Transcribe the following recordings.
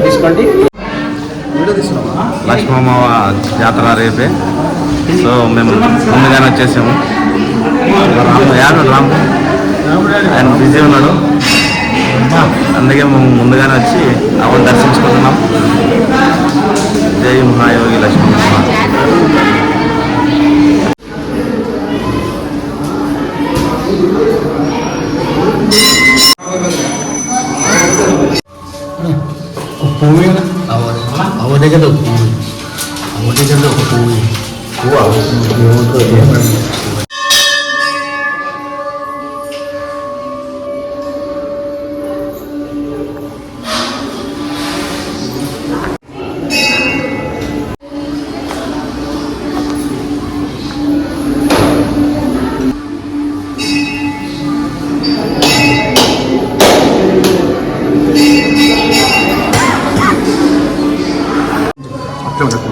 తీసుకోండి. లక్ష్మమ్మ జాతర రేపే. సో మేము ముందుగానే వచ్చేసాము. రాము ఆయన బిజీ ఉన్నాడు, అందుకే మేము ముందుగానే వచ్చి అవన్నీ దర్శించుకుంటున్నాం. జై మహాయోగి లక్ష్మమ్మ. అవన్నీ కదా పువ్వు, అవన్నీ కదా ఒక పువ్వు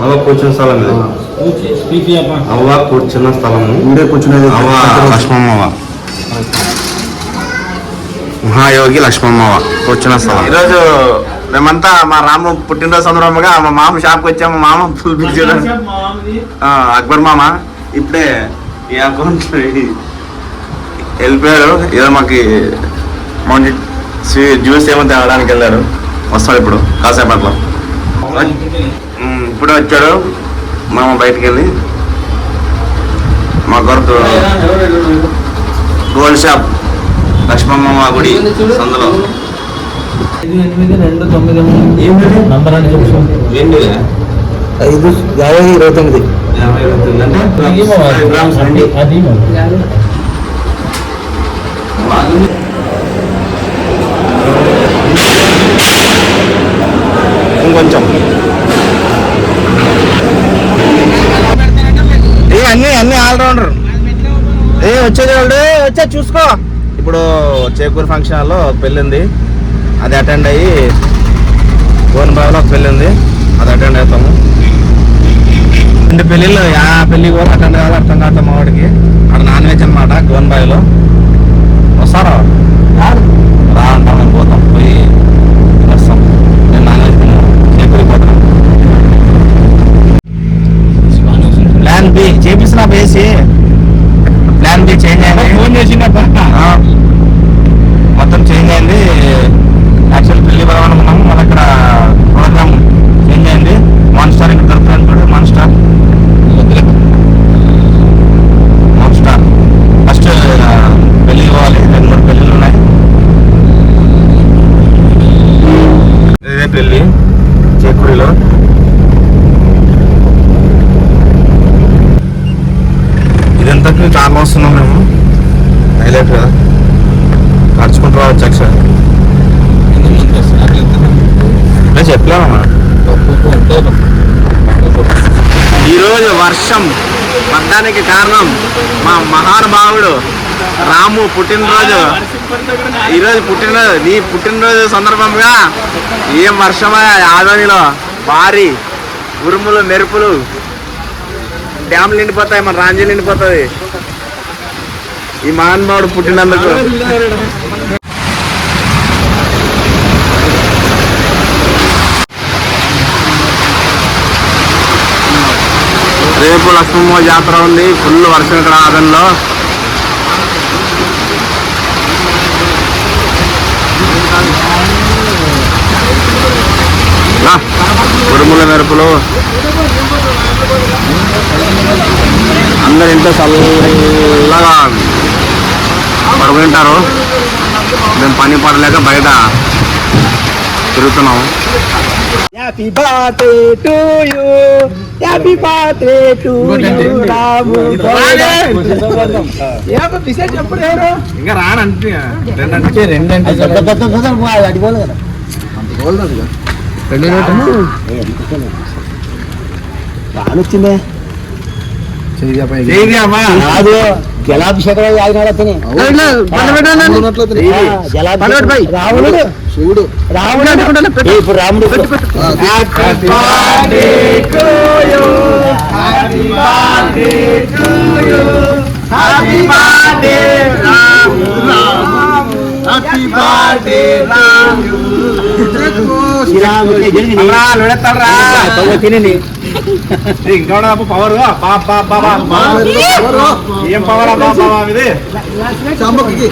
అవ్వ కూర్చున్న స్థలం ఇది. అవ్వ కూర్చున్న స్థలము కూర్చున్నది. అవ్వ లక్ష్మమ్మవ్వ, మహాయోగి లక్ష్మమ్మవ్వ కూర్చున్న స్థలం. ఈరోజు మేమంతా మా రాము పుట్టినరోజు సందర్భంగా మా మామ షాప్కి వచ్చాము. మామ ఫుల్ బిజీ అక్బర్ మామ ఇప్పుడే ఈ అకౌంట్ వెళ్ళిపోయారు. ఏదో మాకు జ్యూస్ ఏమో తేవడానికి వెళ్ళారు. వస్తాడు ఇప్పుడు కాసేపట్లో. ఇప్పుడే వచ్చాడు మామ బయటికి వెళ్ళి. మా కొరకు గోల్డ్ షాప్ లక్ష్మమ్మ గుడి సందులో. 5 ఇంకొంచెం అన్ని ఆల్రౌండర్. వచ్చేది వాళ్ళు వచ్చా చూసుకో. ఇప్పుడు చేకూరు ఫంక్షన్ హాల్లో పెళ్ళి ఉంది, అది అటెండ్ అయ్యి గోన్బాయిలో పెళ్ళి ఉంది, అది అటెండ్ అవుతాము. 2 పెళ్ళిళ్ళు, ఆ పెళ్ళి కూడా అటెండ్ కావాలి. అర్థం కాదు మా వాడికి. అక్కడ నాన్ వెజ్ అనమాట గోన్బాయిలో. వస్తారా? రా అంటాం, మేము పోతాం. పోయి వస్తాం. నేను నాన్ వెజ్ చేకూరికి పోతాను. ప్లాన్ బి చేపిస్తున్నా. వేసి ప్లాన్ బి చేంజ్ అయింది. ఫోన్ చేసిండ మొత్తం చేంజ్ అయింది. యాక్చువల్ పెళ్లి పోదాం అనుకున్నాము, మరి అక్కడ ప్రోగ్రామ్ చేంజ్ అయింది. 1 స్టార్ ఇక్కడ దొరుకుతుంది. 1 స్టార్ ఫస్ట్ పెళ్ళి పోవాలి. 2-3 పెళ్ళిళ్ళు ఉన్నాయి. ఇదే పెళ్ళి చేకూరిలో. ఇదంతకు చాలా వస్తున్నాం మేము. హైలైట్ కదా, నడుచుకుంటూ రావచ్చు. యాక్చువల్ చెప్పలేమన్నా. ఈరోజు వర్షం పడ్డానికి కారణం మా మహానుభావుడు రాము పుట్టినరోజు. ఈరోజు పుట్టినరోజు, నీ పుట్టినరోజు సందర్భంగా ఏం వర్షమా ఆదోనిలో. భారీ ఉరుములు మెరుపులు, డ్యామ్లు నిండిపోతాయి, మన రాంజీ నిండిపోతుంది ఈ మహానుభావుడు పుట్టినందుకు. రేపు లక్ష్మమ్మ జాతర ఉంది. ఫుల్ వర్షం ఇక్కడ ఆదంలో. ఉరుముల మెరుపులు, అందరు ఇంట్లో చల్లగా పడుకుంటారు. మేము పని పడలేక బయట తిరుగుతున్నాము. Happy birthday to you, happy birthday to you Ramu. ఇంకా రానంటే రానొచ్చిందే. చేయమ్మా. కాదు జలాభిషేకం ఆగినాడు అతని రాముడు శివుడు రాముడు ఇప్పుడు రాముడు Happy birthday to you. Happy birthday to you. Happy birthday Ram. Happy birthday Ram. తినండి ఇంకా పవర్ ఏం పవర్ అబ్బా ఇది చంపకి